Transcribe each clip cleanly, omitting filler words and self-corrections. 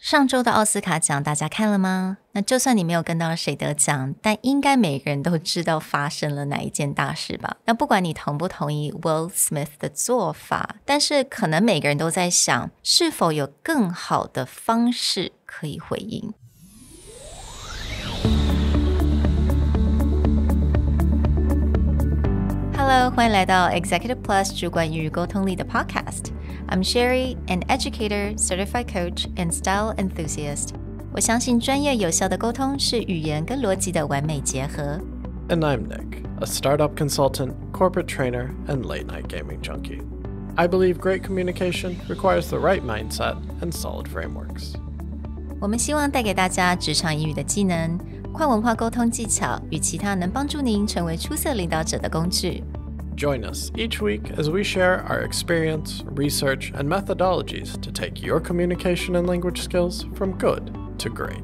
上周的奥斯卡奖大家看了吗？那就算你没有跟到谁得奖，但应该每个人都知道发生了哪一件大事吧？那不管你同不同意 Will Smith 的做法，但是可能每个人都在想，是否有更好的方式可以回应。Hello， 欢迎来到 Executive Plus 主管与沟通力的 Podcast。I'm Sherry, an educator, certified coach, and style enthusiast. 我相信专业有效的沟通是语言跟逻辑的完美结合。And I'm Nick, a startup consultant, corporate trainer, and late-night gaming junkie. I believe great communication requires the right mindset and solid frameworks. 我们希望带给大家职场英语的技能、跨文化沟通技巧与其他能帮助您成为出色领导者的工具。Join us each week as we share our experience, research, and methodologies to take your communication and language skills from good to great.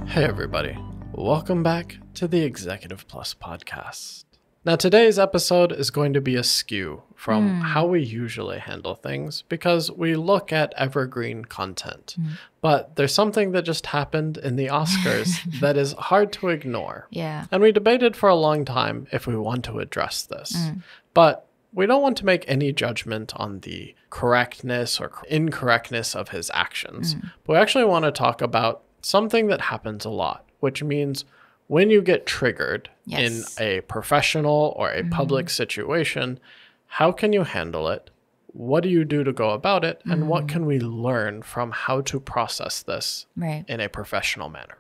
Hey everybody, welcome back to the Executive Plus podcast. Now today's episode is going to be askew from how we usually handle things because we look at evergreen content. But there's something that just happened in the Oscars that is hard to ignore. Yeah. And we debated for a long time if we want to address this. But we don't want to make any judgment on the correctness or incorrectness of his actions. But we actually want to talk about something that happens a lot, which means when you get triggered in a professional or a public situation, how can you handle it? What do you do to go about it? And what can we learn from how to process this in a professional manner?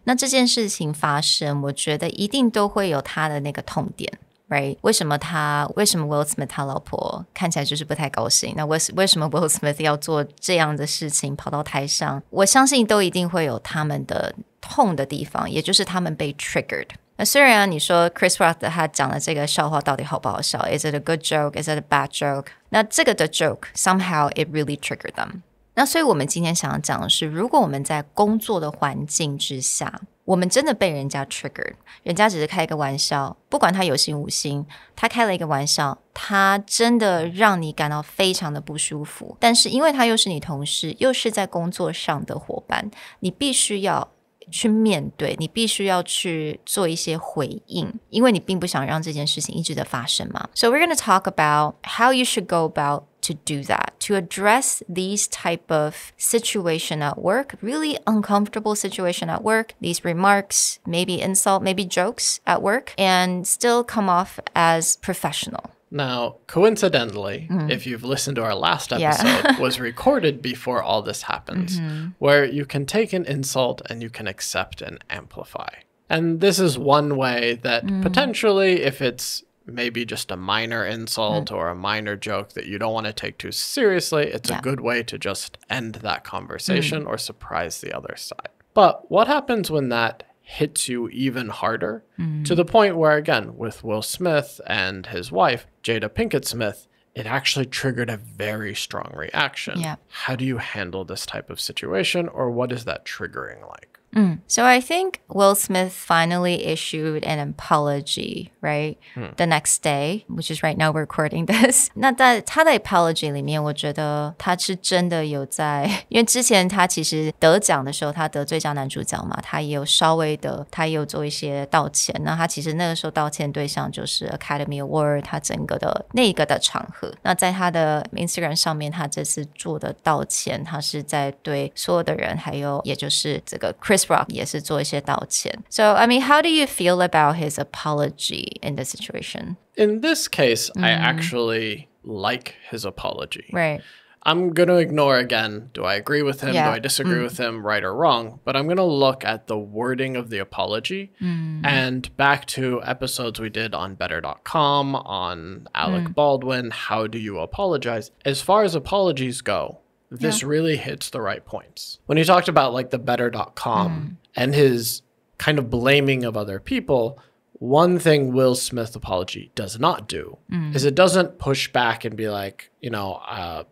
那这件事情发生，我觉得一定都会有他的那个痛点。Right? 为什么 Will Smith 他老婆看起来就是不太高兴？那为什么 Will Smith 要做这样的事情，跑到台上？我相信都一定会有他们的痛的地方，也就是他们被 triggered。那虽然你说 Chris Rock 他讲的这个笑话到底好不好笑 ？Is it a good joke? Is it a bad joke? 那这个的 joke somehow it really triggered them。那所以我们今天想要讲的是，如果我们在工作的环境之下，我们真的被人家 triggered， 人家只是开一个玩笑，不管他有心无心，他开了一个玩笑，他真的让你感到非常的不舒服，但是因为他又是你同事，又是在工作上的伙伴，你必须要去面对，你必须要去做一些回应，因为你并不想让这件事情一直的发生嘛。So we're going to talk about how you should go about to do that, to address these type of situation at work, really uncomfortable situation at work, these remarks, maybe insult, maybe jokes at work, and still come off as professional. Now, coincidentally, if you've listened to our last episode, was recorded before all this happens, where you can take an insult and you can accept and amplify. And this is one way that potentially, if it's maybe just a minor insult or a minor joke that you don't want to take too seriously, it's a good way to just end that conversation or surprise the other side. But what happens when that hits you even harder to the point where, again, with Will Smith and his wife, Jada Pinkett Smith, it actually triggered a very strong reaction. How do you handle this type of situation, or what is that triggering like? So I think Will Smith finally issued an apology, right? The next day, which is right now we're recording this. 那在他的 apology 里面，我觉得他是真的有在，因为之前他其实得奖的时候，他得最佳男主角嘛，他也有稍微的，他也有做一些道歉。那他其实那个时候道歉对象就是 Academy Award， 他整个的那个的场合。那在他的 Instagram 上面，他这次做的道歉，他是在对所有的人，还有也就是这个 Chris Rock 也是做一些道歉。So, I mean, how do you feel about his apology in this situation? In this case, I actually like his apology. Right. I'm going to ignore again, do I agree with him? Do I disagree with him, right or wrong? But I'm going to look at the wording of the apology and back to episodes we did on better.com, on Alec Baldwin, how do you apologize? As far as apologies go, this really hits the right points. When he talked about like the better.com and his kind of blaming of other people, one thing Will Smith apology does not do is it doesn't push back and be like, you know,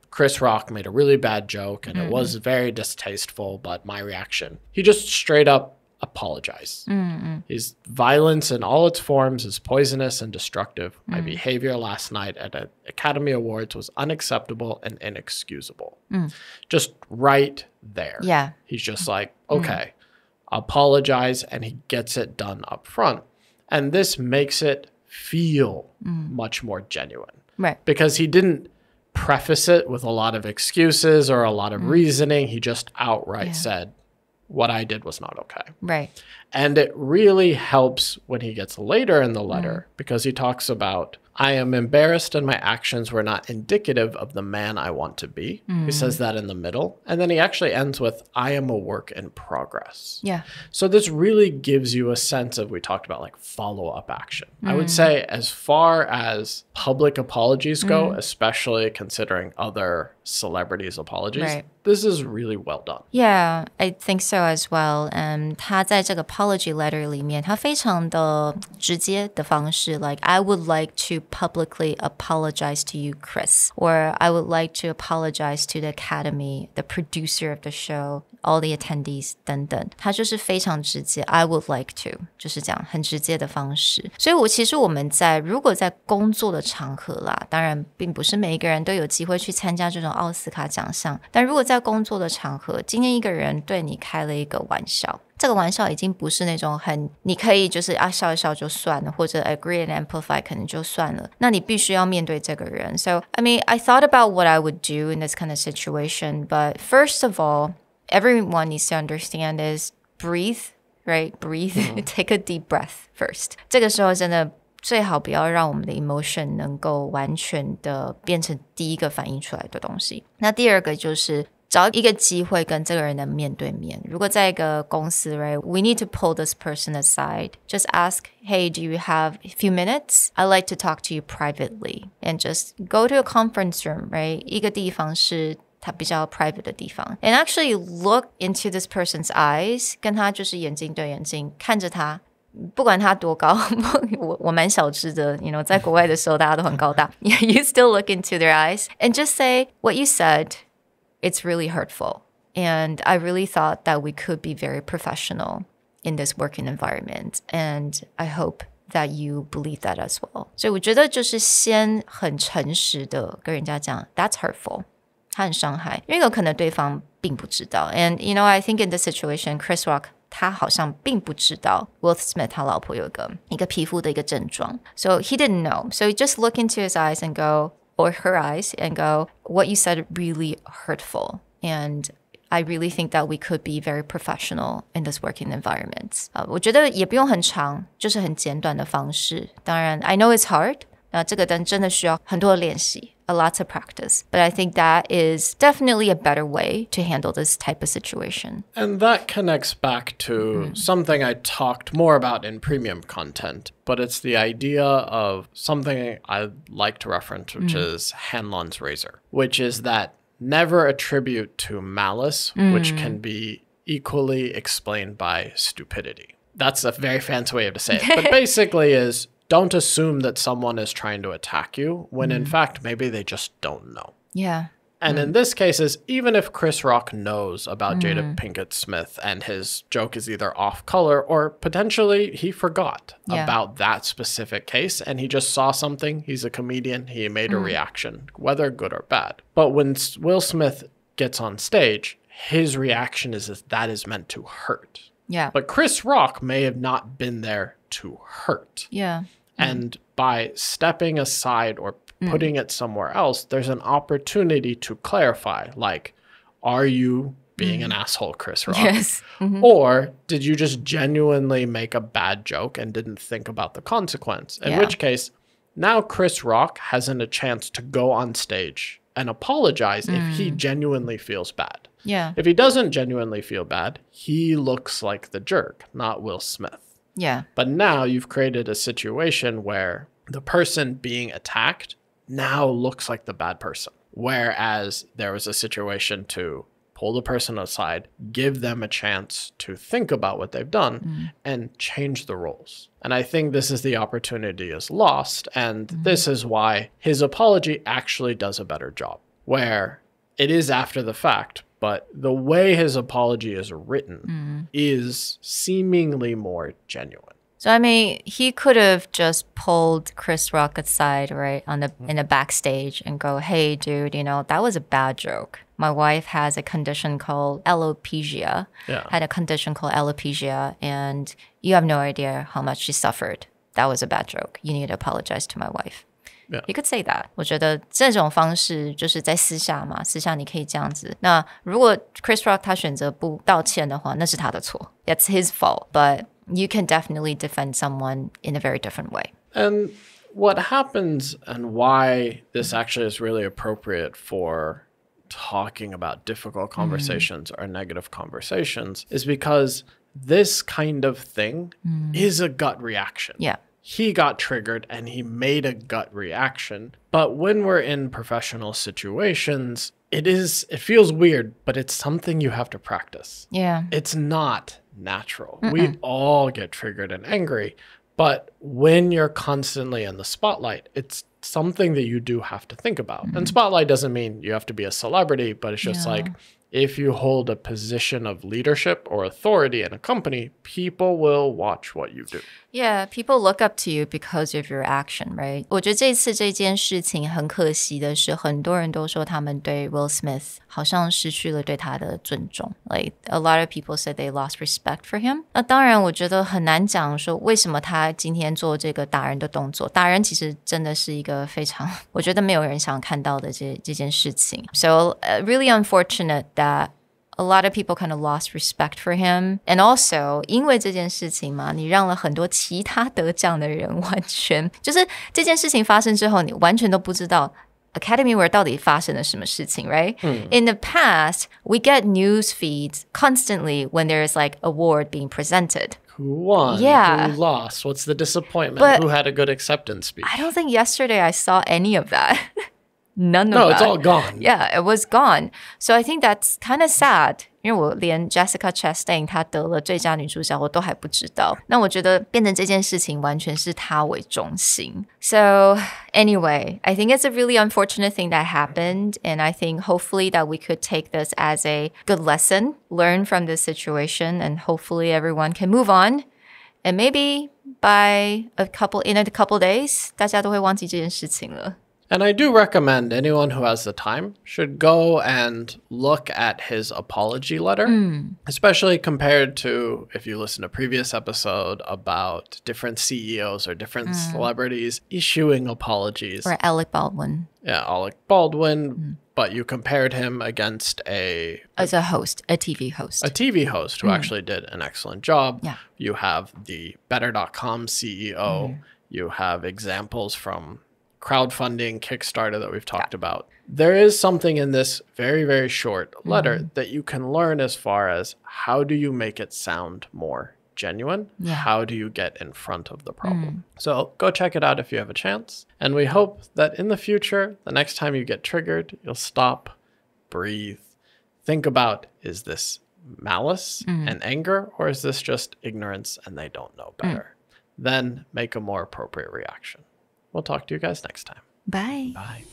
Chris Rock made a really bad joke and it was very distasteful, but my reaction. He just straight up apologize. His violence in all its forms is poisonous and destructive. My behavior last night at an Academy Awards was unacceptable and inexcusable. Just right there. Yeah. He's just like, okay, apologize, and he gets it done up front. And this makes it feel much more genuine. Right. Because he didn't preface it with a lot of excuses or a lot of reasoning. He just outright said, what I did was not okay. Right. And it really helps when he gets later in the letter because he talks about, I am embarrassed and my actions were not indicative of the man I want to be. He says that in the middle. And then he actually ends with, I am a work in progress. Yeah. So this really gives you a sense of, we talked about like follow-up action. I would say as far as public apologies go, especially considering other celebrities' apologies, this is really well done. Yeah, I think so as well. 他在这个 apology letter 里面，他非常的直接的方式 like I would like to publicly apologize to you, Chris, or I would like to apologize to the Academy, the producer of the show, all the attendees 等等，他就是非常直接 I would like to 就是这样很直接的方式。所以其实我们如果在工作的场合啦，当然并不是每一个人都有机会去参加这种奥斯卡奖项，但如果在工作的场合，今天一个人对你开了一个玩笑，这个玩笑已经不是那种你可以就是笑一笑就算了，或者 agree and amplify 可能就算了，那你必须要面对这个人。So, I mean, I thought about what I would do in this kind of situation, but first of all, everyone needs to understand is breathe, right? Breathe, take a deep breath first. 这个时候真的最好不要让我们的 emotion 能够完全的变成第一个反应出来的东西。那第二个就是找一个机会跟这个人的面对面。如果在一个公司 right, we need to pull this person aside. Just ask, hey, do you have a few minutes? I'd like to talk to you privately. And just go to a conference room, right? 一个地方是他比较 private 的地方 and actually look into this person's eyes, 跟他就是眼睛对眼睛看着他，不管他多高我蛮小只的 you know, 在国外的时候大家都很高大You still look into their eyes and just say what you said, it's really hurtful and I really thought that we could be very professional in this working environment and I hope that you believe that as well. 所以我觉得就是先很诚实的跟人家讲 that's hurtful, 他很伤害，因为有可能对方并不知道 and you know, I think in this situation, Chris Rock他好像并不知道 Will Smith 他老婆有一个皮肤的一个症状 So he didn't know. So just look into his eyes and go, or her eyes and go, what you said really hurtful. And I really think that we could be very professional in this working environment. 我觉得也不用很长，就是很简短的方式。当然 I know it's hard. 这个真的需要很多的练习 a lot of practice. But I think that is definitely a better way to handle this type of situation. And that connects back to something I talked more about in premium content, but it's the idea of something I like to reference, which is Hanlon's razor, which is that never attribute to malice, which can be equally explained by stupidity. That's a very fancy way to say it, but basically is don't assume that someone is trying to attack you when in fact maybe they just don't know. Yeah. And in this case is even if Chris Rock knows about Jada Pinkett Smith and his joke is either off color or potentially he forgot about that specific case and he just saw something, he's a comedian, he made a reaction, whether good or bad. But when Will Smith gets on stage, his reaction is that is meant to hurt. Yeah. But Chris Rock may have not been there to hurt. Yeah. And by stepping aside or putting it somewhere else, there's an opportunity to clarify, like, are you being an asshole, Chris Rock? Yes. Or did you just genuinely make a bad joke and didn't think about the consequence? In which case, now Chris Rock hasn't a chance to go on stage and apologize if he genuinely feels bad. Yeah. If he doesn't genuinely feel bad, he looks like the jerk, not Will Smith. Yeah. But now you've created a situation where the person being attacked now looks like the bad person. Whereas there was a situation to pull the person aside, give them a chance to think about what they've done and change the roles. And I think this is the opportunity is lost. And this is why his apology actually does a better job, where it is after the fact, but the way his apology is written is seemingly more genuine. So, I mean, he could have just pulled Chris Rock aside, right, in the backstage and go, hey, dude, that was a bad joke. My wife has a condition called alopecia, had a condition called alopecia, and you have no idea how much she suffered. That was a bad joke. You need to apologize to my wife. Yeah. You could say that. 我觉得这种方式就是在私下嘛，私下你可以这样子。那如果 Chris Rock 他选择不道歉的话，那是他的错。That's his fault. But you can definitely defend someone in a very different way. And what happens and why this actually is really appropriate for talking about difficult conversations or negative conversations is because this kind of thing is a gut reaction. Yeah. He got triggered and he made a gut reaction. But when we're in professional situations, it feels weird, but it's something you have to practice. Yeah. It's not natural. We all get triggered and angry. But when you're constantly in the spotlight, it's something that you do have to think about. And spotlight doesn't mean you have to be a celebrity, but it's just like if you hold a position of leadership or authority in a company, people will watch what you do. Yeah, people look up to you because of your action, right? 我觉得这次这件事情很可惜的是，很多人都说他们对 Will Smith 好像失去了对他的尊重。Like a lot of people said they lost respect for him. 那当然，我觉得很难讲说为什么他今天做这个打人的动作。打人其实真的是一个非常，我觉得没有人想看到的这件事情。So really unfortunate that a lot of people kind of lost respect for him. And also, 因为这件事情嘛，你让了很多其他得奖的人完全就是这件事情发生之后，你完全都不知道 Academy Award 到底发生了什么事情 right? In the past, we get news feeds constantly when there's like award being presented. Who won? Yeah. Who lost? What's the disappointment? But who had a good acceptance speech? I don't think yesterday I saw any of that. None of that. No, it's all gone. Yeah, it was gone. So I think that's kind of sad. 因为我连 Jessica Chastain 她得了最佳女主角我都还不知道。那我觉得变成这件事情完全是她为中心。So anyway, I think it's a really unfortunate thing that happened. And I think hopefully that we could take this as a good lesson, learn from this situation, and hopefully everyone can move on. And maybe in a couple days, 大家都会忘记这件事情了。And I do recommend anyone who has the time should go and look at his apology letter, especially compared to if you listen to a previous episode about different CEOs or different celebrities issuing apologies. Or Alec Baldwin. Yeah, Alec Baldwin, but you compared him against as a host, a TV host. A TV host who actually did an excellent job. Yeah. You have the Better.com CEO. You have examples from crowdfunding, Kickstarter that we've talked about. There is something in this very, very short letter that you can learn as far as how do you make it sound more genuine? Yeah. How do you get in front of the problem? So go check it out if you have a chance. And we hope that in the future, the next time you get triggered, you'll stop, breathe, think about, is this malice and anger, or is this just ignorance and they don't know better? Then make a more appropriate reaction. We'll talk to you guys next time. Bye. Bye.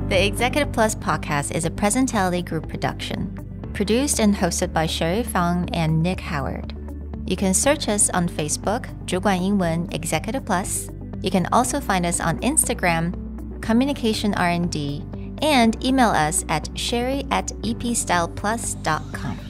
The Executive Plus podcast is a Presentality Group production, produced and hosted by Sherry Fang and Nick Howard. You can search us on Facebook, 主管英文 Executive Plus. You can also find us on Instagram, Communication R&D, and email us at sherry@epstyleplus.com.